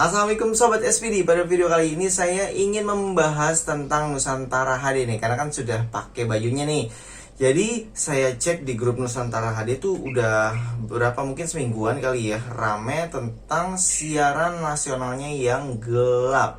Assalamualaikum Sobat SPD. Pada video kali ini saya ingin membahas tentang Nusantara HD nih, karena kan sudah pakai bajunya nih. Jadi saya cek di grup Nusantara HD itu udah berapa, mungkin semingguan kali ya, rame tentang siaran nasionalnya yang gelap.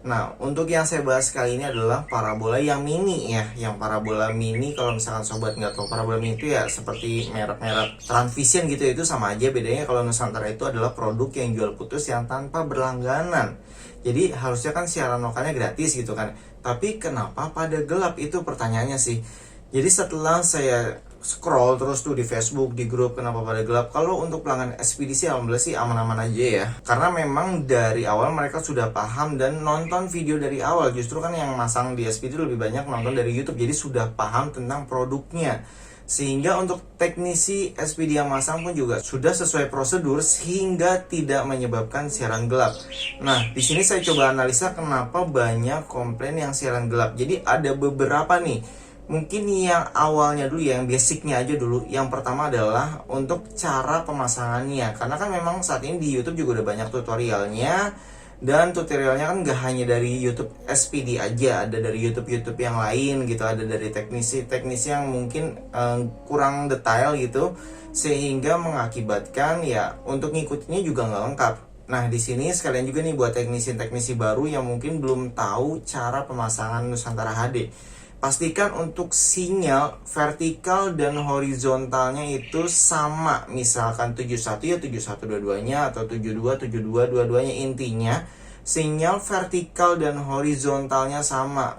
Nah, untuk yang saya bahas kali ini adalah parabola yang mini ya. Yang parabola mini, kalau misalkan sobat nggak tahu parabola mini itu ya seperti merek-merek Transvision gitu ya, itu sama aja. Bedanya kalau Nusantara itu adalah produk yang jual putus yang tanpa berlangganan. Jadi harusnya kan siaran lokalnya gratis gitu kan. Tapi kenapa pada gelap, itu pertanyaannya sih. Jadi setelah saya scroll terus tuh di Facebook, di grup, kenapa pada gelap. Kalau untuk pelanggan ekspedisi alhamdulillah sih aman-aman aja ya, karena memang dari awal mereka sudah paham dan nonton video dari awal. Justru kan yang masang di ekspedisi lebih banyak nonton dari YouTube, jadi sudah paham tentang produknya. Sehingga untuk teknisi SPD yang masang pun juga sudah sesuai prosedur sehingga tidak menyebabkan siaran gelap. Nah, di sini saya coba analisa kenapa banyak komplain yang siaran gelap. Jadi ada beberapa nih. Mungkin yang awalnya dulu ya, yang basicnya aja dulu. Yang pertama adalah untuk cara pemasangannya. Karena kan memang saat ini di YouTube juga udah banyak tutorialnya. Dan tutorialnya kan gak hanya dari YouTube SPD aja, ada dari YouTube yang lain gitu, ada dari teknisi yang mungkin kurang detail gitu, sehingga mengakibatkan ya untuk ngikutinnya juga nggak lengkap. Nah, di sini sekalian juga nih buat teknisi baru yang mungkin belum tahu cara pemasangan Nusantara HD. Pastikan untuk sinyal vertikal dan horizontalnya itu sama. Misalkan 71 ya 71 dua-duanya, atau 72 72 dua-duanya. Intinya sinyal vertikal dan horizontalnya sama.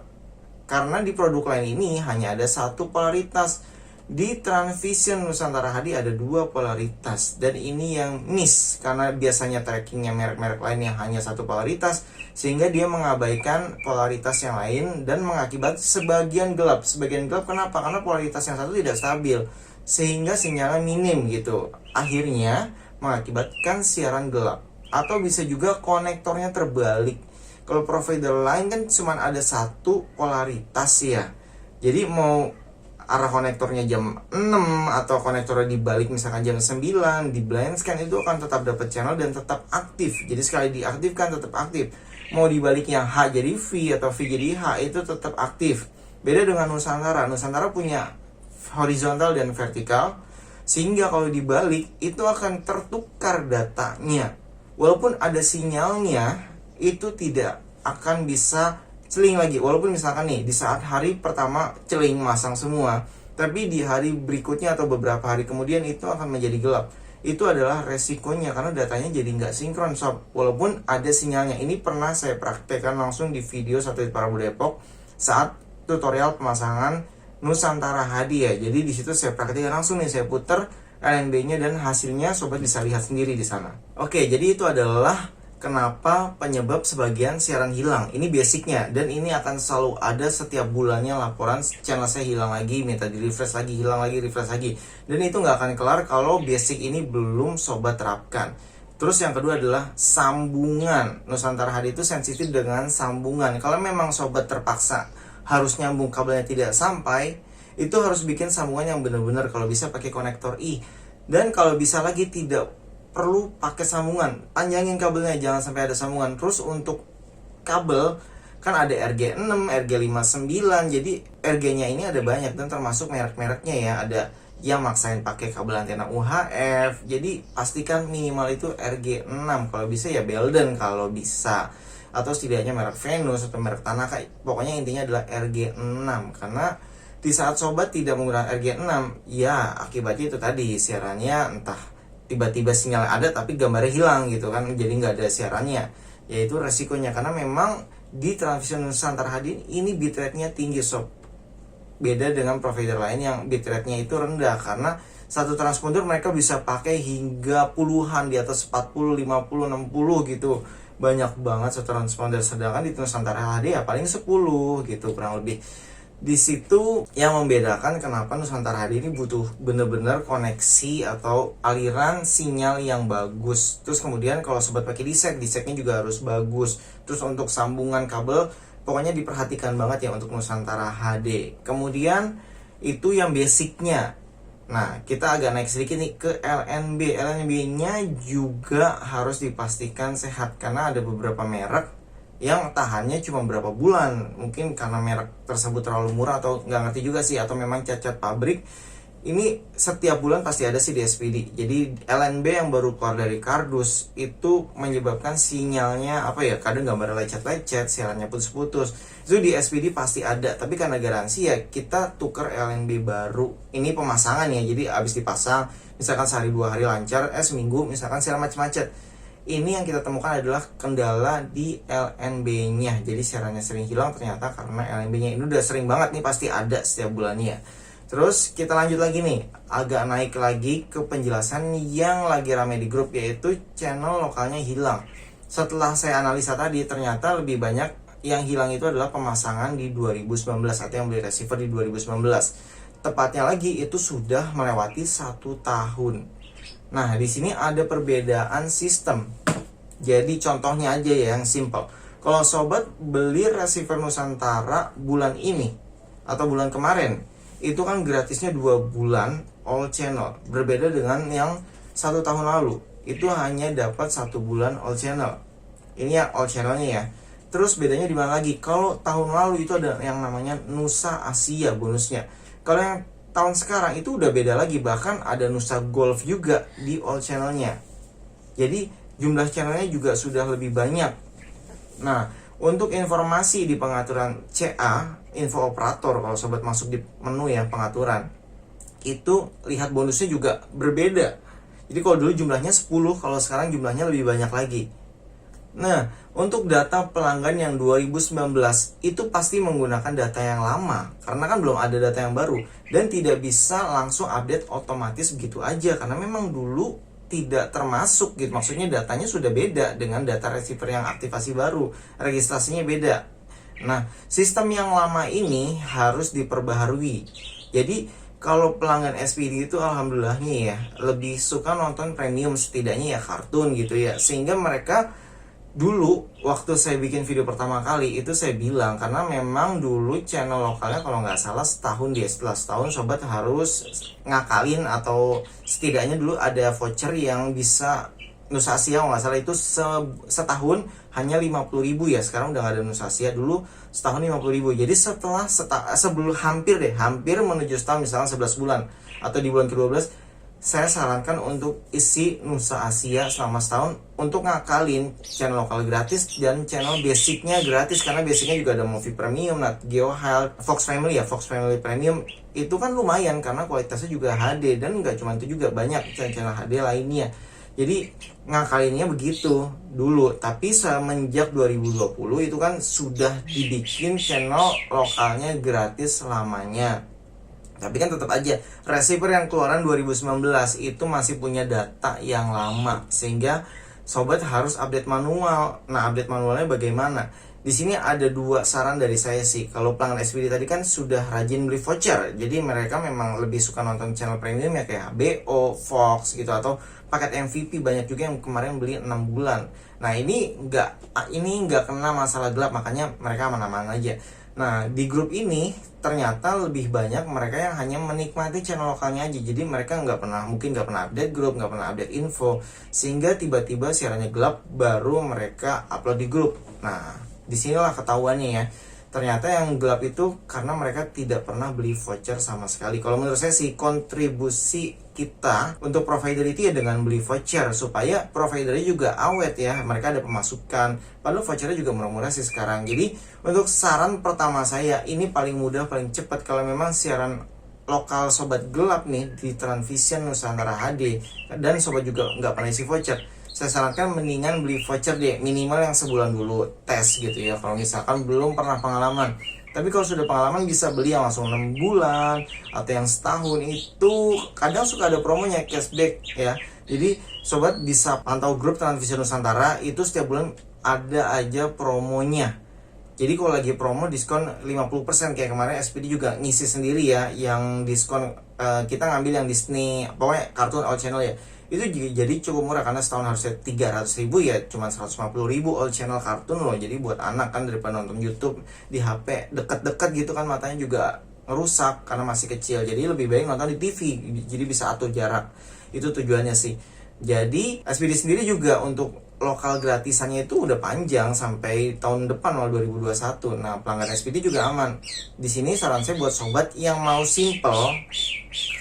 Karena di produk lain ini hanya ada satu polaritas. Di Transvision Nusantara HD ada dua polaritas, dan ini yang miss karena biasanya trackingnya merek-merek lain yang hanya satu polaritas, sehingga dia mengabaikan polaritas yang lain dan mengakibatkan sebagian gelap. Sebagian gelap kenapa? Karena polaritas yang satu tidak stabil, sehingga sinyalnya minim gitu. Akhirnya mengakibatkan siaran gelap. Atau bisa juga konektornya terbalik. Kalau provider lain kan cuma ada satu polaritas ya. Jadi mau arah konektornya jam 6 atau konektornya dibalik misalkan jam 9, di blind scan itu akan tetap dapat channel dan tetap aktif. Jadi sekali diaktifkan tetap aktif. Mau dibaliknya H jadi V atau V jadi H, itu tetap aktif. Beda dengan Nusantara. Nusantara punya horizontal dan vertikal, sehingga kalau dibalik itu akan tertukar datanya. Walaupun ada sinyalnya, itu tidak akan bisa celing lagi. Walaupun misalkan nih di saat hari pertama celing masang semua, tapi di hari berikutnya atau beberapa hari kemudian itu akan menjadi gelap. Itu adalah resikonya karena datanya jadi nggak sinkron sob. Walaupun ada sinyalnya. Ini pernah saya praktekkan langsung di video satelit Parabola Depok saat tutorial pemasangan Nusantara HD ya. Jadi di situ saya praktekkan langsung nih, saya putar LNB-nya dan hasilnya sobat bisa lihat sendiri di sana. Oke, jadi itu adalah kenapa penyebab sebagian siaran hilang. Ini basicnya, dan ini akan selalu ada setiap bulannya laporan channel saya hilang lagi, minta di refresh lagi, hilang lagi, refresh lagi. Dan itu nggak akan kelar kalau basic ini belum sobat terapkan. Terus yang kedua adalah sambungan. Nusantara HD itu sensitif dengan sambungan. Kalau memang sobat terpaksa harus nyambung kabelnya tidak sampai, itu harus bikin sambungan yang benar-benar, kalau bisa pakai konektor I. Dan kalau bisa lagi tidak perlu pakai sambungan, panjangin kabelnya, jangan sampai ada sambungan. Terus untuk kabel kan ada RG6, RG59, jadi RG-nya ini ada banyak dan termasuk merek-mereknya ya. Ada yang maksain pakai kabel antena UHF, jadi pastikan minimal itu RG6. Kalau bisa ya Belden kalau bisa, atau setidaknya merek Venus atau merek Tanaka. Pokoknya intinya adalah RG6, karena di saat sobat tidak menggunakan RG6 ya akibatnya itu tadi, siarannya entah tiba-tiba sinyal ada tapi gambarnya hilang gitu kan, jadi nggak ada siarannya. Yaitu resikonya, karena memang di Transvision Nusantara HD ini bitrate-nya tinggi sob. Beda dengan provider lain yang bitrate-nya itu rendah, karena satu transponder mereka bisa pakai hingga puluhan, di atas 40, 50, 60 gitu. Banyak banget satu transponder, sedangkan di Nusantara HD ya paling 10 gitu kurang lebih. Di situ yang membedakan kenapa Nusantara HD ini butuh bener-bener koneksi atau aliran sinyal yang bagus. Terus kemudian kalau sobat pakai diseknya juga harus bagus. Terus untuk sambungan kabel pokoknya diperhatikan banget ya untuk Nusantara HD. Kemudian itu yang basicnya. Nah, kita agak naik sedikit nih ke LNB. LNB-nya juga harus dipastikan sehat karena ada beberapa merek yang tahannya cuma berapa bulan. Mungkin karena merek tersebut terlalu murah atau nggak ngerti juga sih, atau memang cacat pabrik. Ini setiap bulan pasti ada sih di SPD. Jadi LNB yang baru keluar dari kardus itu menyebabkan sinyalnya apa ya, kadang gambarnya lecet-lecet, siarannya putus-putus. Itu di SPD pasti ada, tapi karena garansi ya kita tuker LNB baru. Ini pemasangan ya, jadi abis dipasang misalkan sehari 2 hari lancar, seminggu misalkan siaran macet-macet. Ini yang kita temukan adalah kendala di LNB-nya. Jadi siarannya sering hilang ternyata karena LNB-nya ini udah sering banget nih, pasti ada setiap bulannya. Terus kita lanjut lagi nih, agak naik lagi ke penjelasan yang lagi rame di grup, yaitu channel lokalnya hilang. Setelah saya analisa tadi, ternyata lebih banyak yang hilang itu adalah pemasangan di 2019 atau yang beli receiver di 2019. Tepatnya lagi itu sudah melewati 1 tahun. Nah, di sini ada perbedaan sistem. Jadi contohnya aja ya yang simple. Kalau sobat beli receiver Nusantara bulan ini atau bulan kemarin, itu kan gratisnya 2 bulan all channel. Berbeda dengan yang 1 tahun lalu, itu hanya dapat 1 bulan all channel. Ini ya all channelnya ya. Terus bedanya di mana lagi? Kalau tahun lalu itu ada yang namanya Nusa Asia bonusnya. Kalau yang tahun sekarang itu udah beda lagi, bahkan ada Nusa Golf juga di all channelnya. Jadi jumlah channelnya juga sudah lebih banyak. Nah, untuk informasi di pengaturan CA, info operator, kalau sobat masuk di menu ya pengaturan, itu lihat bonusnya juga berbeda. Jadi kalau dulu jumlahnya 10, kalau sekarang jumlahnya lebih banyak lagi. Nah, untuk data pelanggan yang 2019 itu pasti menggunakan data yang lama, karena kan belum ada data yang baru, dan tidak bisa langsung update otomatis begitu aja, karena memang dulu tidak termasuk gitu. Maksudnya datanya sudah beda dengan data receiver yang aktivasi baru, registrasinya beda. Nah, sistem yang lama ini harus diperbaharui. Jadi kalau pelanggan SPD itu alhamdulillahnya ya lebih suka nonton premium, setidaknya ya kartun gitu ya. Sehingga mereka dulu waktu saya bikin video pertama kali itu saya bilang, karena memang dulu channel lokalnya kalau nggak salah setahun dia, setelah setahun sobat harus ngakalin, atau setidaknya dulu ada voucher yang bisa Nusa Asia kalau nggak salah itu setahun hanya 50.000 ya. Sekarang udah nggak ada Nusa Asia, dulu setahun 50.000. Jadi setelah sebelum hampir menuju setahun, misalnya 11 bulan atau di bulan ke-12, saya sarankan untuk isi Nusa Asia selama setahun untuk ngakalin channel lokal gratis dan channel basicnya gratis, karena basicnya juga ada Movie Premium, Nat Geo Health, Fox Family ya, Fox Family Premium itu kan lumayan karena kualitasnya juga HD, dan nggak cuma itu juga banyak channel HD lainnya. Jadi ngakalinnya begitu dulu, tapi semenjak 2020 itu kan sudah dibikin channel lokalnya gratis selamanya. Tapi kan tetap aja receiver yang keluaran 2019 itu masih punya data yang lama, sehingga sobat harus update manual. Nah, update manualnya bagaimana? Di sini ada 2 saran dari saya sih. Kalau pelanggan SPD tadi kan sudah rajin beli voucher, jadi mereka memang lebih suka nonton channel premium ya, kayak HBO, Fox gitu, atau paket MVP. Banyak juga yang kemarin beli 6 bulan. Nah, ini nggak kena masalah gelap, makanya mereka aman-aman aja. Nah, di grup ini ternyata lebih banyak mereka yang hanya menikmati channel lokalnya aja. Jadi mereka mungkin nggak pernah update grup, nggak pernah update info, sehingga tiba-tiba siarannya gelap baru mereka upload di grup. Nah, disinilah ketahuannya ya. Ternyata yang gelap itu karena mereka tidak pernah beli voucher sama sekali. Kalau menurut saya sih, kontribusi kita untuk provider itu ya dengan beli voucher, supaya providernya juga awet ya, mereka ada pemasukan. Padahal vouchernya juga murah-murah sih sekarang. Jadi untuk saran pertama saya, ini paling mudah, paling cepat. Kalau memang siaran lokal sobat gelap nih di Transvision Nusantara HD, dan sobat juga nggak pernah isi voucher, saya sarankan mendingan beli voucher deh, minimal yang sebulan dulu tes gitu ya, kalau misalkan belum pernah pengalaman. Tapi kalau sudah pengalaman bisa beli yang langsung 6 bulan atau yang setahun. Itu kadang suka ada promonya, cashback ya. Jadi sobat bisa pantau grup Transvision Nusantara, itu setiap bulan ada aja promonya. Jadi kalau lagi promo diskon 50%, kayak kemarin SPD juga ngisi sendiri ya, yang diskon kita ngambil yang Disney, pokoknya kartun all channel ya. Itu jadi cukup murah karena setahun harusnya 300.000 ya, cuma 150.000 all channel kartun loh. Jadi buat anak kan, daripada nonton YouTube di HP deket-deket gitu kan, matanya juga ngerusak karena masih kecil. Jadi lebih baik nonton di TV, jadi bisa atur jarak. Itu tujuannya sih. Jadi SPD sendiri juga untuk lokal gratisannya itu udah panjang sampai tahun depan malah 2021. Nah, pelanggan SPD juga aman. Di sini saran saya buat sobat yang mau simple,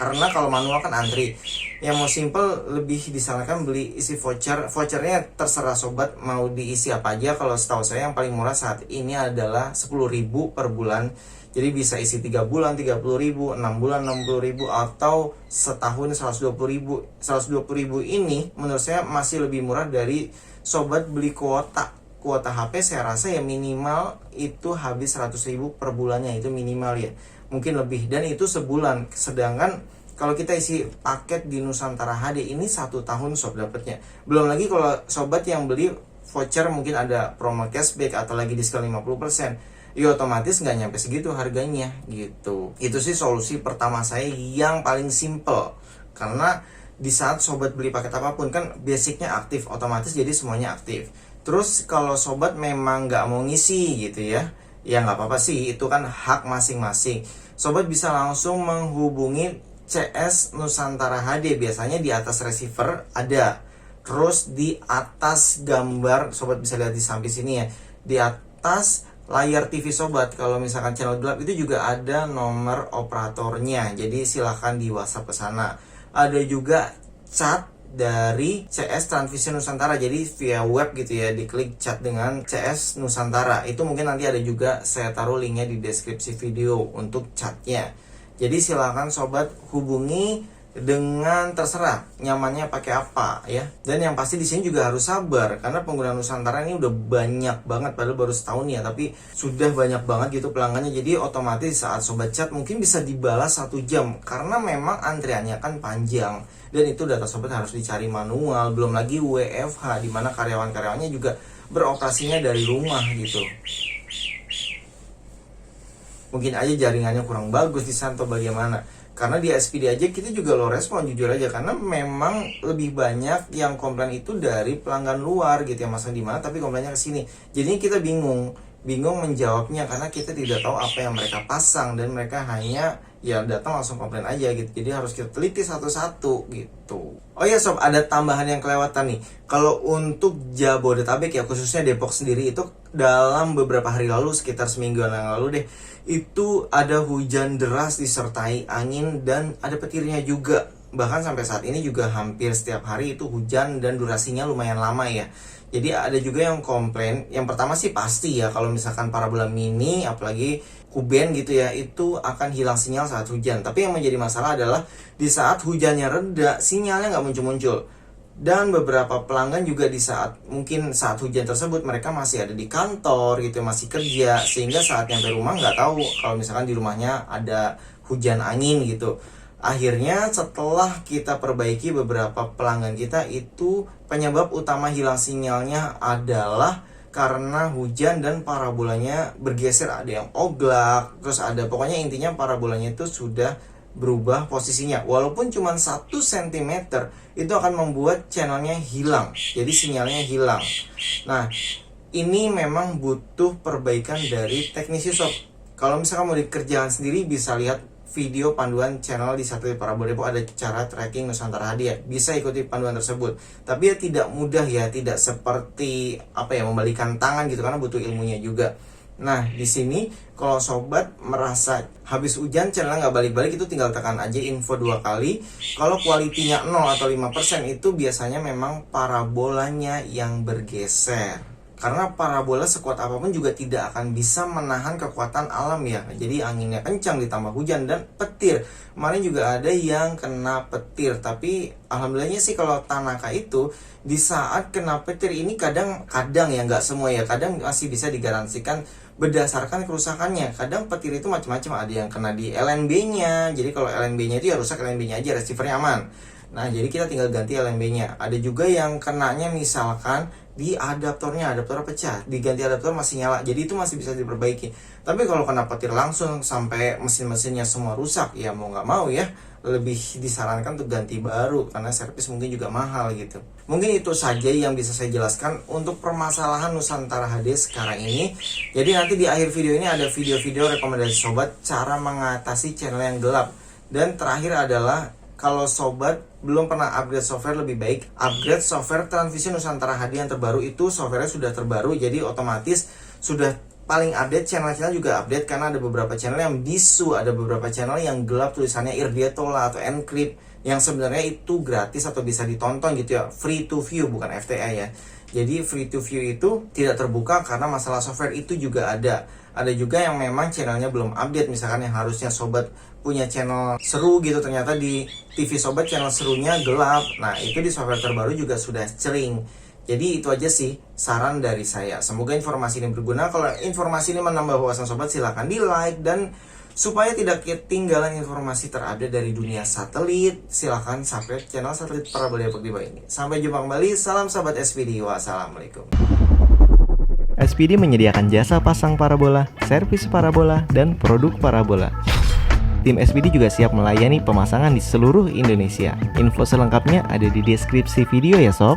karena kalau manual kan antri. Yang mau simple lebih disarankan beli isi voucher. Vouchernya terserah sobat mau diisi apa aja. Kalau setahu saya yang paling murah saat ini adalah 10.000 per bulan. Jadi bisa isi 3 bulan 30.000, 6 bulan 60.000, atau setahun 120.000. 120.000 ini menurut saya masih lebih murah dari sobat beli kuota HP. Saya rasa ya minimal itu habis 100.000 per bulannya, itu minimal ya, mungkin lebih, dan itu sebulan. Sedangkan kalau kita isi paket di Nusantara HD ini 1 tahun sob dapatnya. Belum lagi kalau sobat yang beli voucher mungkin ada promo cashback atau lagi diskon 50%, ya otomatis nggak nyampe segitu harganya gitu. Itu sih solusi pertama saya yang paling simple, karena di saat sobat beli paket apapun kan basicnya aktif, otomatis jadi semuanya aktif. Terus kalau sobat memang nggak mau ngisi gitu ya nggak apa-apa sih, itu kan hak masing-masing. Sobat bisa langsung menghubungi CS Nusantara HD, biasanya di atas receiver ada, terus di atas gambar sobat bisa lihat di samping sini ya, di atas layar TV sobat, kalau misalkan channel gelap itu juga ada nomor operatornya, jadi silahkan di WhatsApp ke sana. Ada juga chat dari CS Transvision Nusantara, jadi via web gitu ya, diklik chat dengan CS Nusantara. Itu mungkin nanti ada juga, saya taruh linknya di deskripsi video untuk chatnya. Jadi silahkan sobat hubungi dengan terserah nyamannya pakai apa ya. Dan yang pasti di sini juga harus sabar, karena pengguna Nusantara ini udah banyak banget, padahal baru setahun ya, tapi sudah banyak banget gitu pelanggannya. Jadi otomatis saat sobat chat mungkin bisa dibalas 1 jam, karena memang antriannya kan panjang, dan itu data sobat harus dicari manual. Belum lagi WFH, dimana karyawan-karyawannya juga beroperasinya dari rumah gitu. Mungkin aja jaringannya kurang bagus di sana atau bagaimana. Karena di SPD aja kita juga low respon, jujur aja, karena memang lebih banyak yang komplain itu dari pelanggan luar gitu ya, masang di mana tapi komplainnya ke sini. Jadinya kita bingung menjawabnya, karena kita tidak tahu apa yang mereka pasang, dan mereka hanya ya datang langsung komplain aja gitu. Jadi harus kita teliti satu-satu gitu. Oh ya sob, ada tambahan yang kelewatan nih. Kalau untuk Jabodetabek ya, khususnya Depok sendiri, itu dalam beberapa hari lalu, sekitar semingguan yang lalu deh, itu ada hujan deras disertai angin dan ada petirnya juga. Bahkan sampai saat ini juga hampir setiap hari itu hujan, dan durasinya lumayan lama ya. Jadi ada juga yang komplain. Yang pertama sih pasti ya, kalau misalkan parabola mini apalagi kuben gitu ya, itu akan hilang sinyal saat hujan. Tapi yang menjadi masalah adalah di saat hujannya reda, sinyalnya nggak muncul-muncul. Dan beberapa pelanggan juga di saat hujan tersebut mereka masih ada di kantor gitu, masih kerja, sehingga saat nyampe rumah nggak tahu kalau misalkan di rumahnya ada hujan angin gitu. Akhirnya setelah kita perbaiki beberapa pelanggan kita, itu penyebab utama hilang sinyalnya adalah karena hujan dan parabolanya bergeser, ada yang oglak, terus ada, pokoknya intinya parabolanya itu sudah berubah posisinya. Walaupun cuma 1 cm, itu akan membuat channelnya hilang, jadi sinyalnya hilang. Nah, ini memang butuh perbaikan dari teknisi shop. Kalau misalkan mau dikerjakan sendiri, bisa lihat video panduan channel di satelit Parabola Depok, ada cara tracking Nusantara HD ya. Bisa ikuti panduan tersebut. Tapi ya tidak mudah ya, tidak seperti membalikan tangan gitu, karena butuh ilmunya juga. Nah, di sini kalau sobat merasa habis hujan channelnya nggak balik-balik, itu tinggal tekan aja info 2 kali. Kalau kualitinya 0 atau 5%, itu biasanya memang parabolanya yang bergeser. Karena parabola sekuat apapun juga tidak akan bisa menahan kekuatan alam ya. Jadi anginnya kencang ditambah hujan dan petir. Kemarin juga ada yang kena petir. Tapi alhamdulillahnya sih kalau Tanaka itu di saat kena petir ini kadang ya, nggak semua ya, kadang masih bisa digaransikan berdasarkan kerusakannya. Kadang petir itu macam-macam, ada yang kena di LNB-nya. Jadi kalau LNB-nya itu ya rusak LNB-nya aja, receivernya aman. Nah, jadi kita tinggal ganti LNB-nya. Ada juga yang kenanya misalkan di adaptornya pecah, diganti adaptor masih nyala, jadi itu masih bisa diperbaiki. Tapi kalau kena petir langsung sampai mesin-mesinnya semua rusak, ya mau nggak mau ya lebih disarankan untuk ganti baru, karena servis mungkin juga mahal gitu. Mungkin itu saja yang bisa saya jelaskan untuk permasalahan Nusantara HD sekarang ini. Jadi nanti di akhir video ini ada video-video rekomendasi sobat cara mengatasi channel yang gelap. Dan terakhir adalah kalau sobat belum pernah upgrade software, lebih baik upgrade software Transvision Nusantara HD yang terbaru. Itu softwarenya sudah terbaru, jadi otomatis sudah paling update. Channel-channel juga update karena ada beberapa channel yang bisu, ada beberapa channel yang gelap tulisannya Irdietola atau Encrypt, yang sebenarnya itu gratis atau bisa ditonton gitu ya, free to view bukan FTA ya. Jadi free to view itu tidak terbuka karena masalah software itu juga ada. Ada juga yang memang channelnya belum update, misalkan yang harusnya sobat punya channel seru gitu, ternyata di TV sobat channel serunya gelap. Nah itu di software terbaru juga sudah cering. Jadi itu aja sih saran dari saya. Semoga informasi ini berguna. Kalau informasi ini menambah wawasan sobat, silahkan di like. Dan supaya tidak ketinggalan informasi terupdate dari dunia satelit, silahkan subscribe channel Satelit Parabola Depok di bawah ini. Sampai jumpa kembali. Salam sahabat SPD. Wassalamualaikum. SPD menyediakan jasa pasang parabola, servis parabola, dan produk parabola. Tim SPD juga siap melayani pemasangan di seluruh Indonesia. Info selengkapnya ada di deskripsi video ya sob.